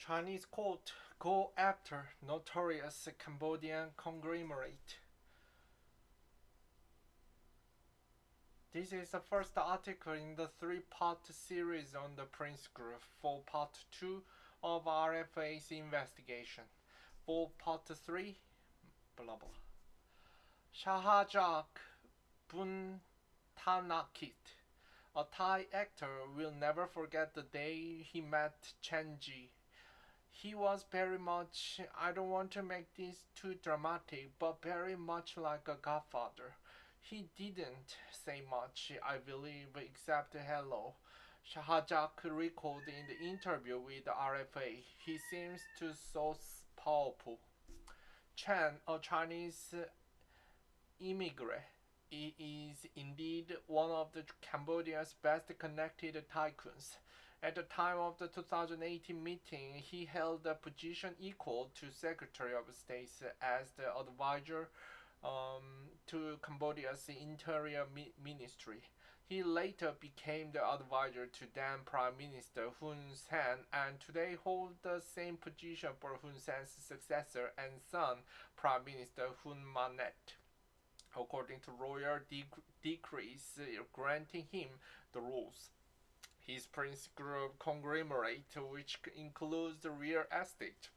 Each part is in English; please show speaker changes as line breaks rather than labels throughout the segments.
Chinese court go after notorious Cambodian conglomerate. This is the first article in the three-part series on the Prince Group for part 2 of RFA's investigation. For part 3, blah blah. Shahajak Buntanakit, a Thai actor, will never forget the day he met Chenji. He was very much, I don't want to make this too dramatic, but very much like a godfather. He didn't say much, I believe, except hello. Shahajak recalled in the interview with the RFA. He seems to so powerful. Chen, a Chinese immigrant, is indeed one of the Cambodia's best connected tycoons. At the time of the 2018 meeting, he held a position equal to Secretary of State as the advisor to Cambodia's Interior Ministry. He later became the advisor to then Prime Minister Hun Sen and today holds the same position for Hun Sen's successor and son, Prime Minister Hun Manet, according to royal decrees granting him the rules. His Prince Group conglomerate, which includes the real estate,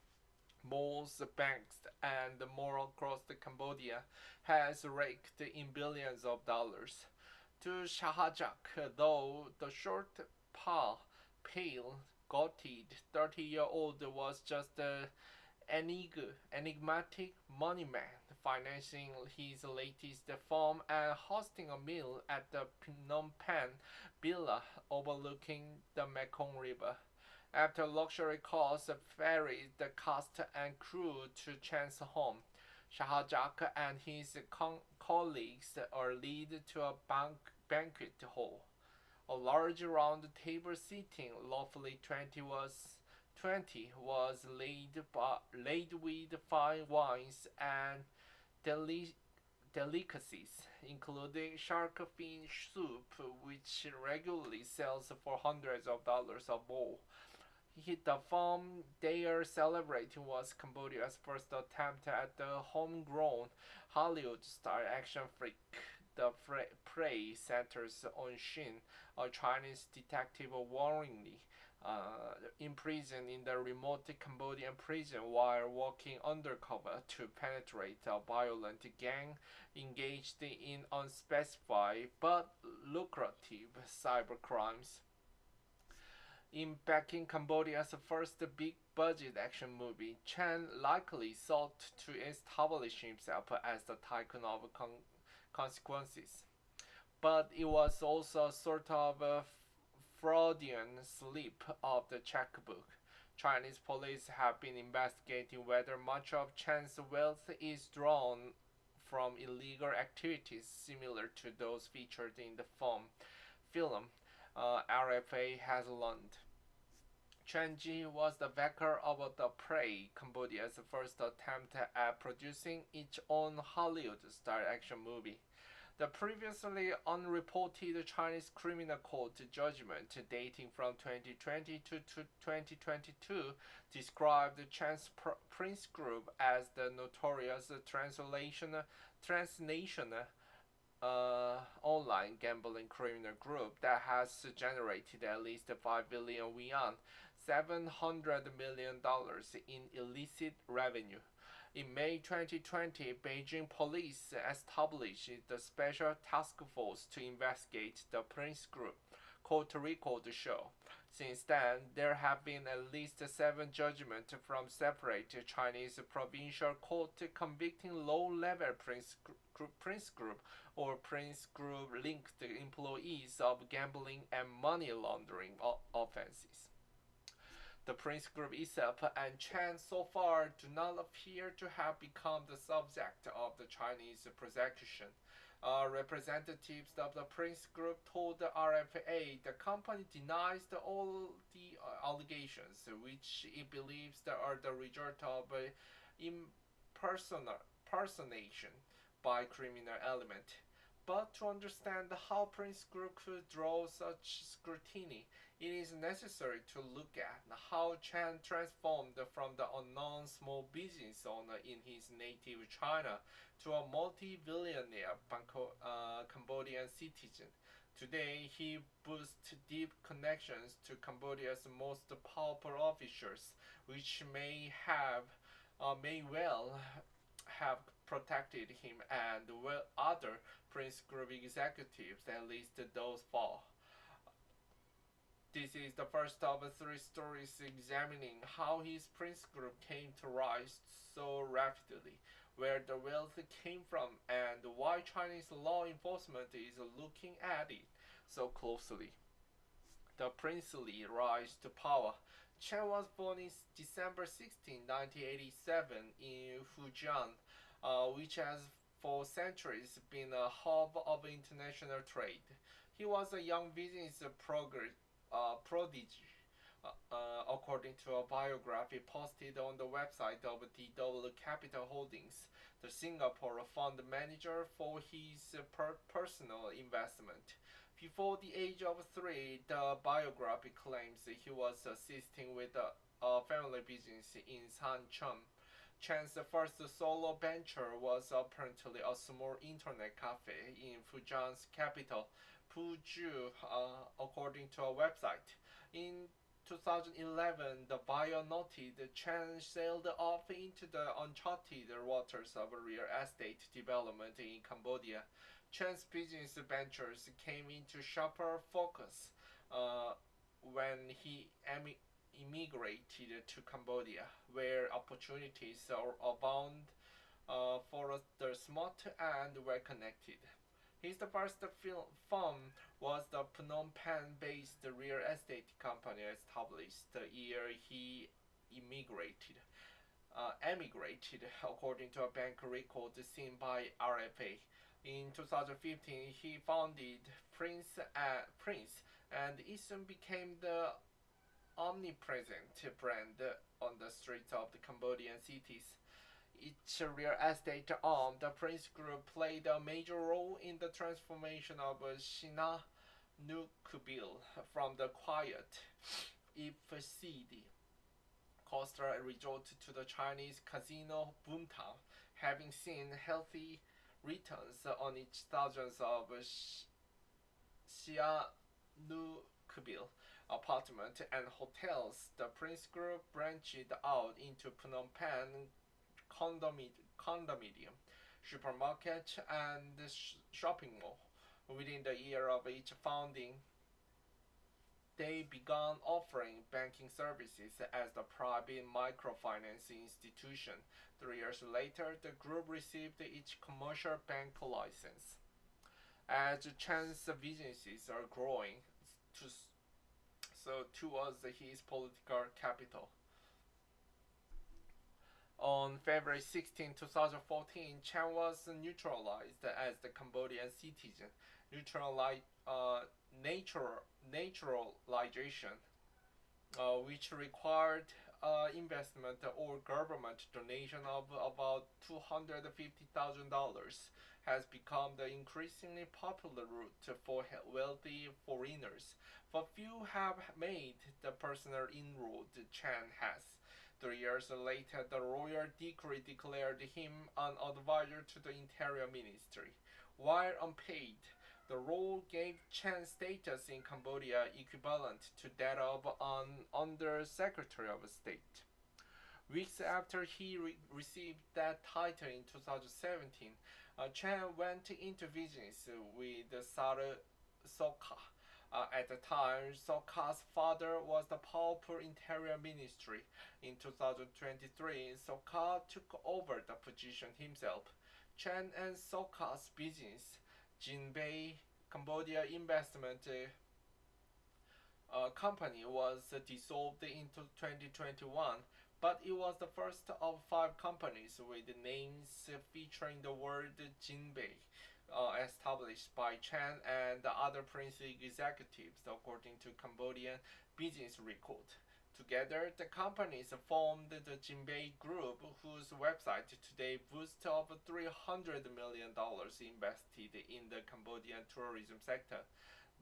malls, banks, and more across Cambodia, has raked in billions of dollars. To Shahajak, though, the short, pale, gouted 30-year-old was just an enigmatic money man, financing his latest farm and hosting a meal at the Phnom Penh villa overlooking the Mekong River. After luxury cars ferried the cast and crew to Chen's home, Shahajak and his colleagues are led to a banquet hall. A large round table seating lawfully 20 was laid with fine wines and delicacies, including shark fin soup, which regularly sells for hundreds of dollars a bowl. The film they are celebrating was Cambodia's first attempt at the homegrown Hollywood-style action flick. The prey centers on Shin, a Chinese detective warringly imprisoned in the remote Cambodian prison while working undercover to penetrate a violent gang engaged in unspecified but lucrative cybercrimes. In backing Cambodia's first big-budget action movie, Chen likely sought to establish himself as the tycoon of consequences. But it was also a sort of a Freudian slip of the checkbook. Chinese police have been investigating whether much of Chen's wealth is drawn from illegal activities similar to those featured in the film. RFA has learned. Chenji was the backer of The Prey, Cambodia's first attempt at producing its own Hollywood-style action movie. The previously unreported Chinese criminal court judgment dating from 2020 to 2022 described Chen's Prince Group as the notorious transnational online gambling criminal group that has generated at least 5 billion yuan, $700 million in illicit revenue. In May 2020, Beijing police established the Special Task Force to investigate the Prince Group, court record show. Since then, there have been at least 7 judgments from separate Chinese provincial courts convicting low-level Prince Group or Prince Group-linked employees of gambling and money laundering offenses. The Prince Group itself and Chen so far do not appear to have become the subject of the Chinese prosecution. Representatives of the Prince Group told the RFA the company denies all the allegations, which it believes are the result of impersonation by criminal element. But to understand how Prince Group could draw such scrutiny, it is necessary to look at how Chen transformed from the unknown small business owner in his native China to a multi-billionaire Cambodian citizen. Today, he boasts deep connections to Cambodia's most powerful officials, which may well have protected him and other Prince Group executives, at least those four. This is the first of three stories examining how his Prince Group came to rise so rapidly, where the wealth came from, and why Chinese law enforcement is looking at it so closely. The princely rise to power. Chen was born in December 16, 1987 in Fujian, which has for centuries been a hub of international trade. He was a young business prodigy, according to a biography posted on the website of DW Capital Holdings, the Singapore fund manager for his personal investment. Before the age of 3, the biography claims he was assisting with a family business in Sancheng. Chen's first solo venture was apparently a small internet cafe in Fujian's capital, Puju, according to a website. In 2011, the bio noted Chen sailed off into the uncharted waters of real estate development in Cambodia. Chen's business ventures came into sharper focus when he immigrated to Cambodia, where opportunities abound for the smart and well connected. His first firm was the Phnom Penh-based real estate company established the year he immigrated. Emigrated, according to a bank record seen by RFA. In 2015, he founded Prince and it soon became the omnipresent brand on the streets of the Cambodian cities. Its real estate arm, the Prince Group, played a major role in the transformation of Sina Nukubil from the quiet, if seedy, coastal resort to the Chinese casino boomtown, having seen healthy returns on its thousands of Sihanoukville apartments and hotels. The Prince Group branched out into Phnom Penh condominium, supermarket, and shopping mall. Within the year of its founding, they began offering banking services as the private microfinance institution. 3 years later, the group received its commercial bank license. As Chen's businesses are growing, to, so too was his political capital. On February 16, 2014, Chen was neutralized as the Cambodian citizen. Neutrali- uh, Naturalization, which required investment or government donation of about $250,000, has become the increasingly popular route for wealthy foreigners. But few have made the personal inroad Chen has. 3 years later, the royal decree declared him an advisor to the Interior Ministry. While unpaid, the role gave Chen status in Cambodia equivalent to that of an Under-Secretary of State. Weeks after he received that title in 2017, Chen went into business with Soka. At the time, Soka's father was the powerful Interior Ministry. In 2023, Soka took over the position himself. Chen and Soka's business, Jinbei Cambodia Investment Company, was dissolved in 2021, but it was the first of 5 companies with names featuring the word Jinbei, established by Chen and the other princely executives, according to Cambodian business record. Together, the companies formed the Jinbei Group, whose website today boasts of $300 million invested in the Cambodian tourism sector.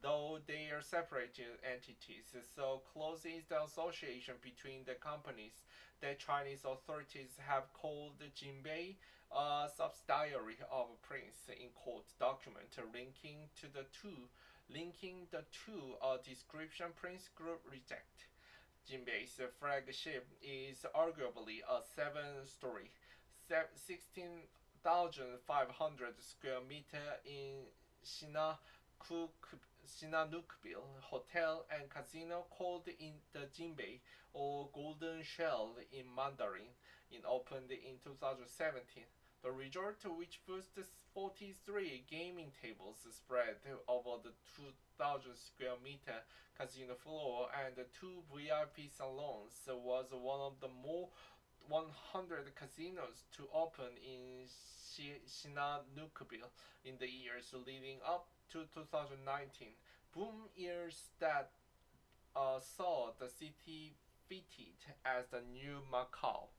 though they are separated entities. So close is the association between the companies that Chinese authorities have called Jinbei a subsidiary of Prince in court document linking the two a description Prince Group reject. Jinbei's flagship is arguably a seven-story, 16,500 square meter in Sihanoukville hotel and casino called in the Jinbei or Golden Shell in Mandarin, opened in 2017. The resort, which boasts 43 gaming tables spread over the 2,000 square meter casino floor and two VIP salons, was one of the more 100 casinos to open in Sihanoukville in the years leading up to 2019. Boom years that saw the city fitted as the new Macau.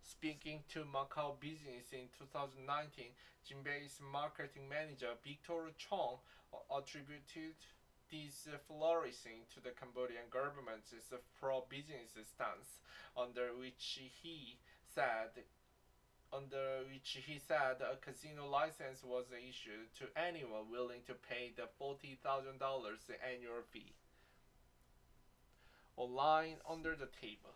Speaking to Macau Business in 2019, Jinbei's marketing manager Victor Chong attributed this flourishing to the Cambodian government's pro-business stance, under which he said a casino license was issued to anyone willing to pay the $40,000 annual fee. Online under the table.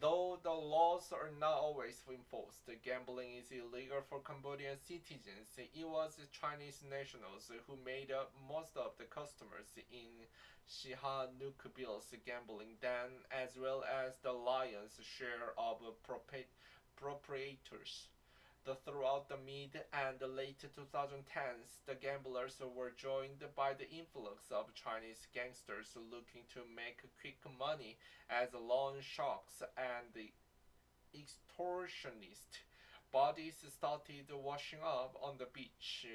Though the laws are not always enforced, gambling is illegal for Cambodian citizens. It was Chinese nationals who made up most of the customers in Sihanoukville's gambling den, as well as the lion's share of proprietors. Throughout the mid and late 2010s, the gamblers were joined by the influx of Chinese gangsters looking to make quick money as loan sharks and extortionists. Bodies started washing up on the beach.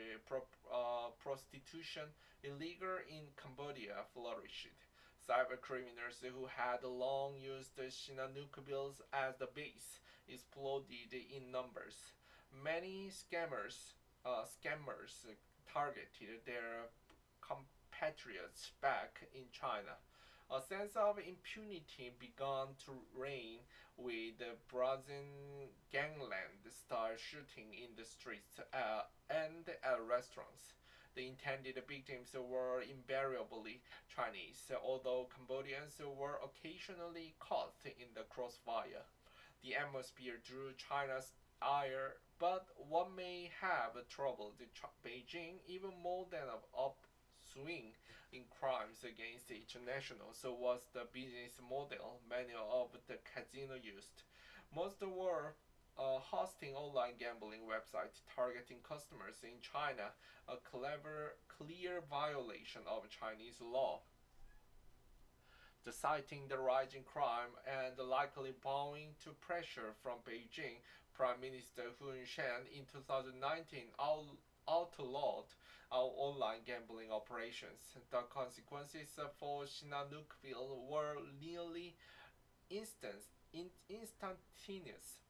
Prostitution, illegal in Cambodia, flourished. Cyber criminals who had long used Sihanoukville as the base exploded in numbers. Many scammers targeted their compatriots back in China. A sense of impunity began to reign with the brazen gangland style shooting in the streets and at restaurants. The intended victims were invariably Chinese, although Cambodians were occasionally caught in the crossfire. The atmosphere drew China's ire, but what may have troubled Beijing even more than an upswing in crimes against internationals was the business model many of the casino used. Most were hosting online gambling websites targeting customers in China, a clear violation of Chinese law. Citing the rising crime and likely bowing to pressure from Beijing, Prime Minister Hun Sen in 2019 outlawed our online gambling operations. The consequences for Sihanoukville were nearly instantaneous.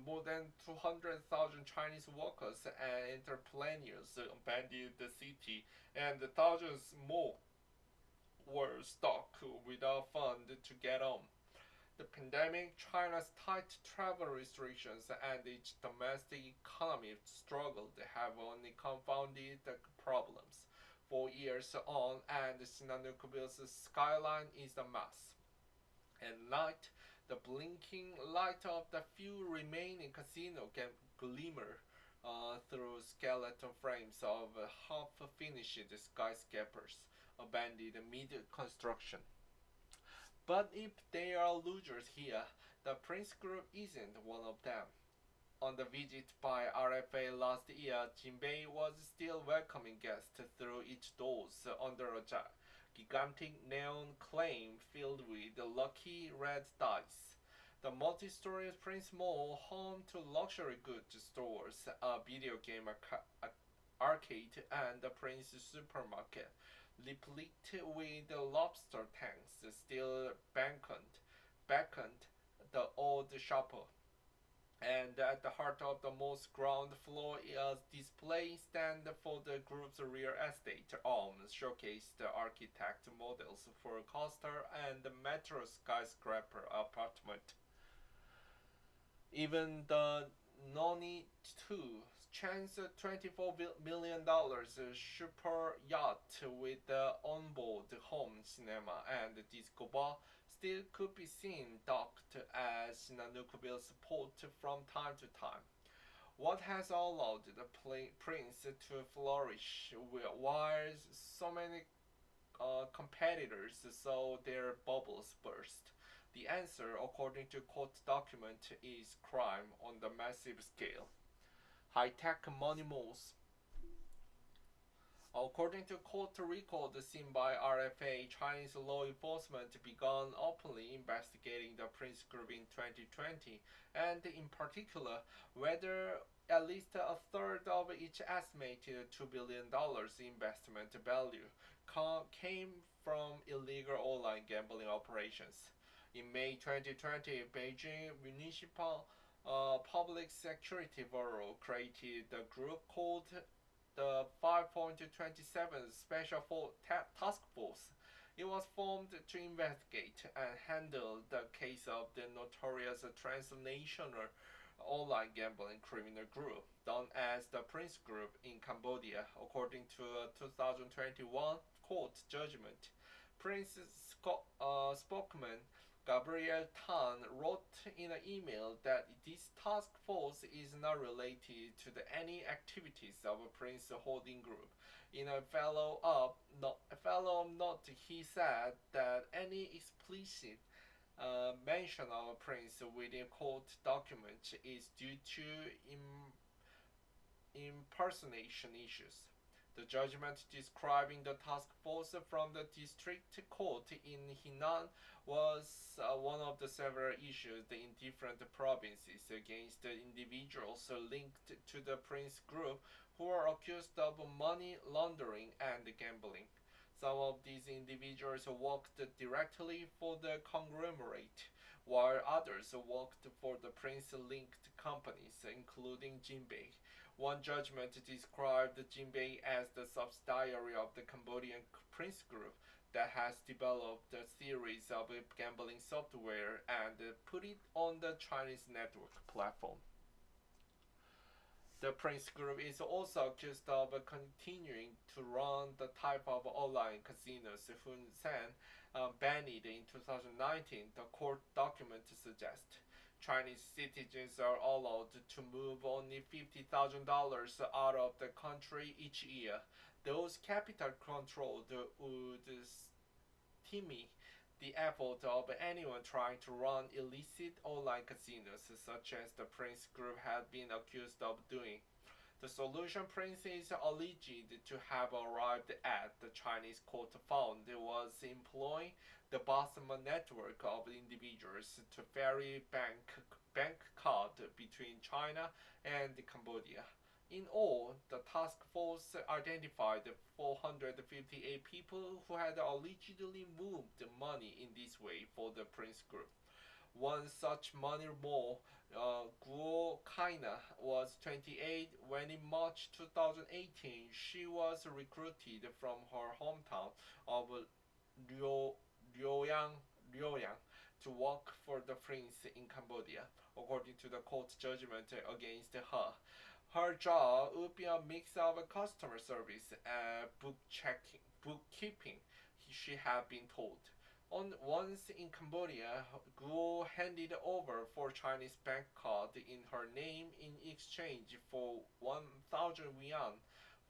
More than 200,000 Chinese workers and entrepreneurs abandoned the city, and thousands more were stuck without funds to get on. The pandemic, China's tight travel restrictions, and its domestic economic struggle have only confounded the problems. 4 years on, and Sihanoukville's skyline is a mess. At night, the blinking light of the few remaining casinos can glimmer through skeleton frames of half-finished skyscrapers abandoned mid-construction. But if there are losers here, the Prince Group isn't one of them. On the visit by RFA last year, Jinbei was still welcoming guests through its doors under a gigantic neon claim filled with lucky red dice. The multi-story Prince Mall, home to luxury goods stores, a video game arcade, and a Prince supermarket, replete with lobster tanks, still beckoned the old shopper. And at the heart of the most ground floor is display stand for the group's real estate arms showcased architect models for coaster and metro skyscraper apartment. Even the Noni 2 Chan's $24 million super yacht with the onboard home cinema and disco bar still could be seen docked as Nanukville's port from time to time. What has allowed the prince to flourish while so many competitors saw their bubbles burst? The answer, according to court document, is crime on the massive scale. High-tech money moves. According to court record seen by RFA, Chinese law enforcement began openly investigating the Prince Group in 2020, and in particular, whether at least a third of its estimated $2 billion investment value came from illegal online gambling operations. In May 2020, Beijing Municipal Public Security Bureau created a group called the 5.27 Special Task Force. It was formed to investigate and handle the case of the notorious transnational online gambling criminal group known as the Prince Group in Cambodia. According to a 2021 court judgment, Prince's spokesman Gabriel Tan wrote in an email that this task force is not related to any activities of a Prince holding group. In a follow-up note, he said that any explicit mention of a Prince within court documents is due to impersonation issues. The judgment describing the task force from the district court in Henan was one of the several issues in different provinces against the individuals linked to the Prince Group who are accused of money laundering and gambling. Some of these individuals worked directly for the conglomerate, while others worked for the Prince-linked companies, including Jinbei. One judgment described Jinbei as the subsidiary of the Cambodian Prince Group that has developed a series of gambling software and put it on the Chinese network platform. The Prince Group is also accused of continuing to run the type of online casinos Hun Sen banned in 2019, the court document suggests. Chinese citizens are allowed to move only $50,000 out of the country each year. Those capital controlled would stymie the effort of anyone trying to run illicit online casinos, such as the Prince Group had been accused of doing. The solution Prince is alleged to have arrived at, the Chinese court found, was employing the Bosman network of individuals to ferry bank card between China and Cambodia. In all, the task force identified 458 people who had allegedly moved money in this way for the Prince Group. One such money mole, Guo Kaina, was 28 when in March 2018 she was recruited from her hometown of Luoyang, Luoyang to work for the prince in Cambodia, according to the court judgment against her. Her job would be a mix of customer service and bookkeeping, she had been told. Once in Cambodia, Guo handed over 4 Chinese bank cards in her name in exchange for 1,000 yuan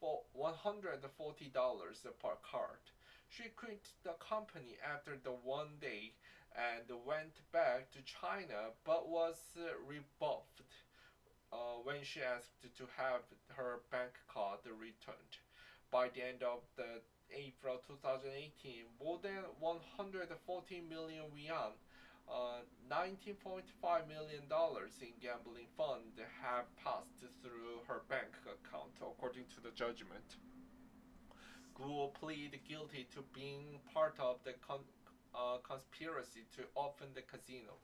for $140 per card. She quit the company after the one day and went back to China but was rebuffed when she asked to have her bank card returned. By the end of the April 2018, more than 140 million yuan, $19.5 million in gambling funds have passed through her bank account, according to the judgment. Guo pleaded guilty to being part of the conspiracy to open the casino.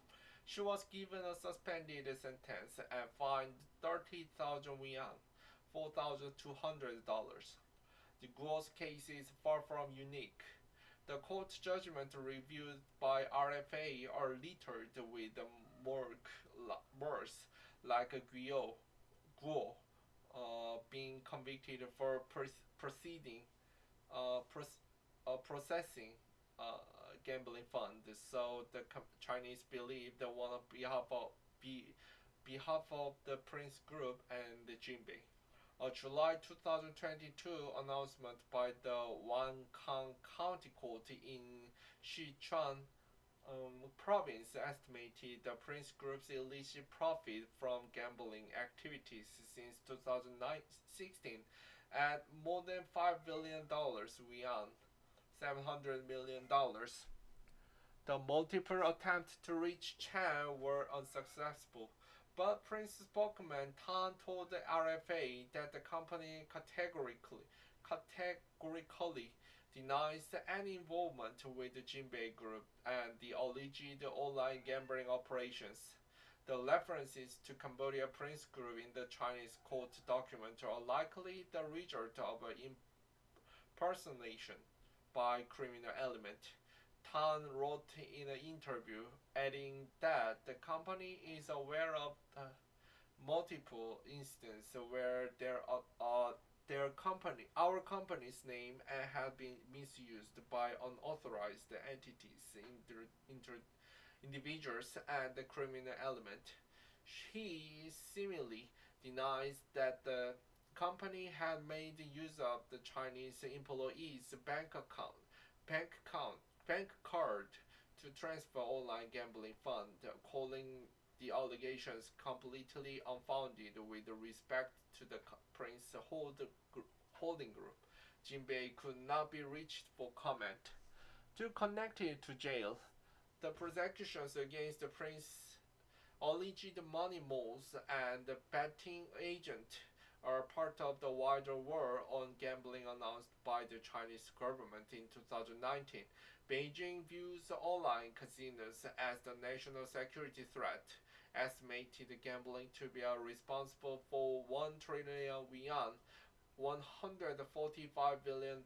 She was given a suspended sentence and fined 30,000 yuan, $4,200. The Guo's case is far from unique. The court judgment reviewed by RFA are littered with words like Guo being convicted for proceeding processing gambling fund. So the Chinese believe that on behalf of the Prince Group and the Jinbei. A July 2022 announcement by the Wankang County Court in Sichuan province estimated the Prince Group's illicit profit from gambling activities since 2016 at more than $5 billion yuan, $700 million. The multiple attempts to reach Chen were unsuccessful, but Prince spokesman Tan told the RFA that the company categorically denies any involvement with the Jinbei Group and the alleged online gambling operations. The references to Cambodia Prince Group in the Chinese court document are likely the result of an impersonation by criminal element. Tan wrote in an interview, adding that the company is aware of multiple instances where our company's name has been misused by unauthorized entities, individuals, and the criminal element. He similarly denies that the company had made use of the Chinese employees' bank account, bank card to transfer online gambling fund, calling the allegations completely unfounded with respect to the Prince Holding Group. Jinbei could not be reached for comment. To connect it to jail, the prosecutions against the Prince alleged money moles and the betting agent are part of the wider war on gambling announced by the Chinese government in 2019. Beijing views online casinos as the national security threat, estimated gambling to be responsible for 1 trillion yuan, $145 billion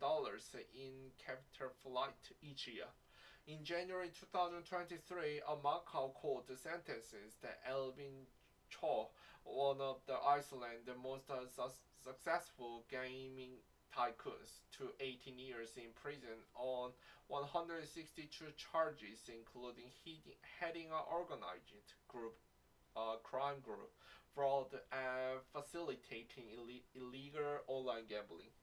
in capital flight each year. In January 2023, a Macau court sentences Alvin Cho, one of the Iceland's most successful gaming tycoons, to 18 years in prison on 162 charges, including heading an organized crime group, fraud, and facilitating illegal online gambling.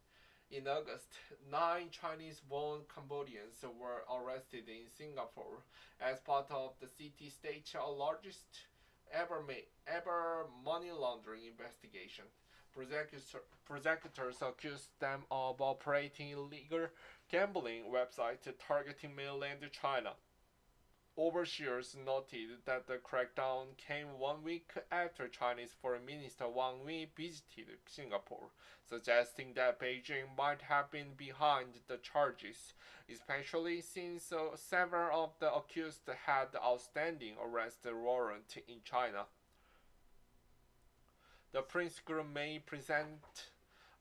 In August, 9 Chinese-born Cambodians were arrested in Singapore as part of the city-state's largest ever money laundering investigation. Prosecutors accused them of operating illegal gambling websites targeting mainland China. Overseers noted that the crackdown came 1 week after Chinese Foreign Minister Wang Yi visited Singapore, suggesting that Beijing might have been behind the charges, especially since several of the accused had outstanding arrest warrants in China. The Prince Group may present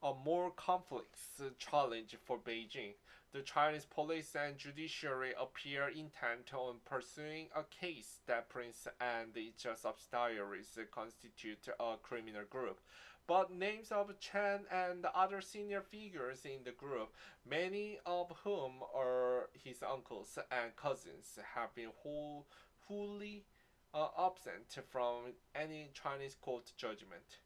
a more complex challenge for Beijing. The Chinese police and judiciary appear intent on pursuing a case that Prince and its subsidiaries constitute a criminal group. But names of Chen and other senior figures in the group, many of whom are his uncles and cousins, have been wholly absent from any Chinese court judgment.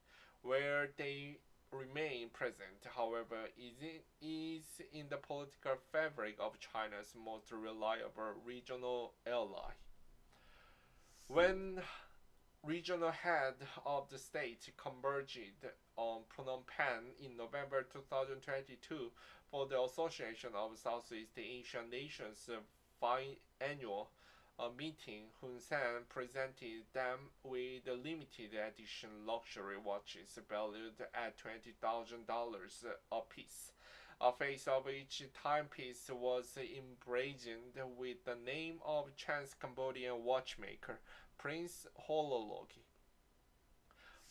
Where they remain present, however, is in the political fabric of China's most reliable regional ally. When regional head of the state converged on Phnom Penh in November 2022 for the Association of Southeast Asian Nations biannual meeting, Hun Sen presented them with limited edition luxury watches valued at $20,000 apiece. A face of each timepiece was emblazoned with the name of Chen's Cambodian watchmaker, Prince Holologi.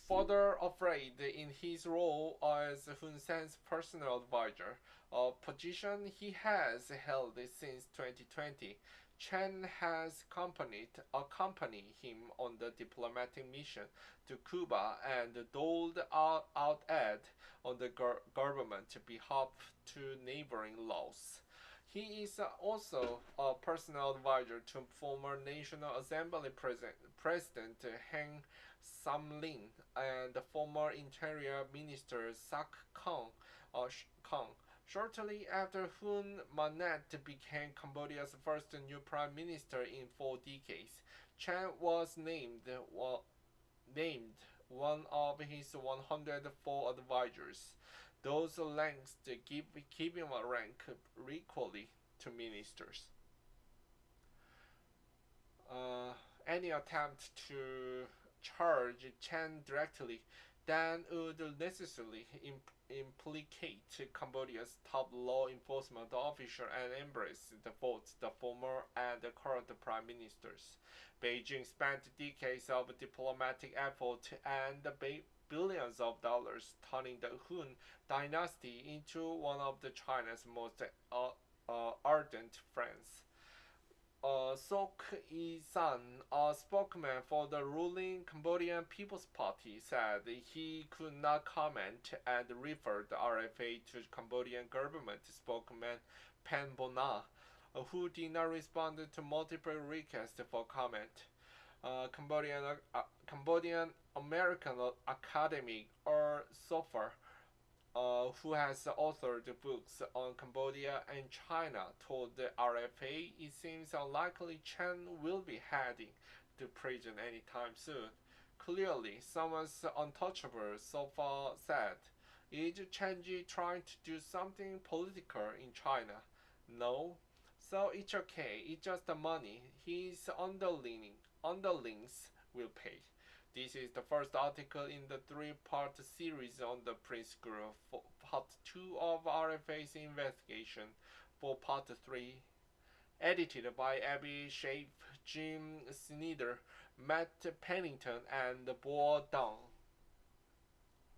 Further afraid in his role as Hun Sen's personal advisor, a position he has held since 2020, Chen has accompanied him on the diplomatic mission to Cuba and doled out aid on the government behalf to neighboring Laos. He is also a personal advisor to former National Assembly President Heng Samlin and former Interior Minister Sak Kang. Shortly after Hun Manet became Cambodia's first new prime minister in 4 decades, Chen was named one of his 104 advisors. Those ranks give him a rank equally to ministers. Any attempt to charge Chen directly then would necessarily implicate Cambodia's top law enforcement official and embrace both the former and the current prime ministers. Beijing spent decades of diplomatic effort and billions of dollars turning the Hun dynasty into one of China's most ardent friends. Sok Yi-san, a spokesman for the ruling Cambodian People's Party, said he could not comment and referred the RFA to Cambodian government spokesman Pen Bona, who did not respond to multiple requests for comment. Cambodian American Academy, or SOFA, who has authored books on Cambodia and China, told the RFA it seems unlikely Chen will be heading to prison anytime soon. Clearly, someone's untouchable, so far said. Is Chenji trying to do something political in China? No. So it's okay, it's just the money his underlings will pay. This is the first article in the three-part series on the Prince Group, for part 2 of RFA's investigation. For part 3, edited by Abby Schaaf, Jim Snyder, Matt Pennington, and Bo Dong.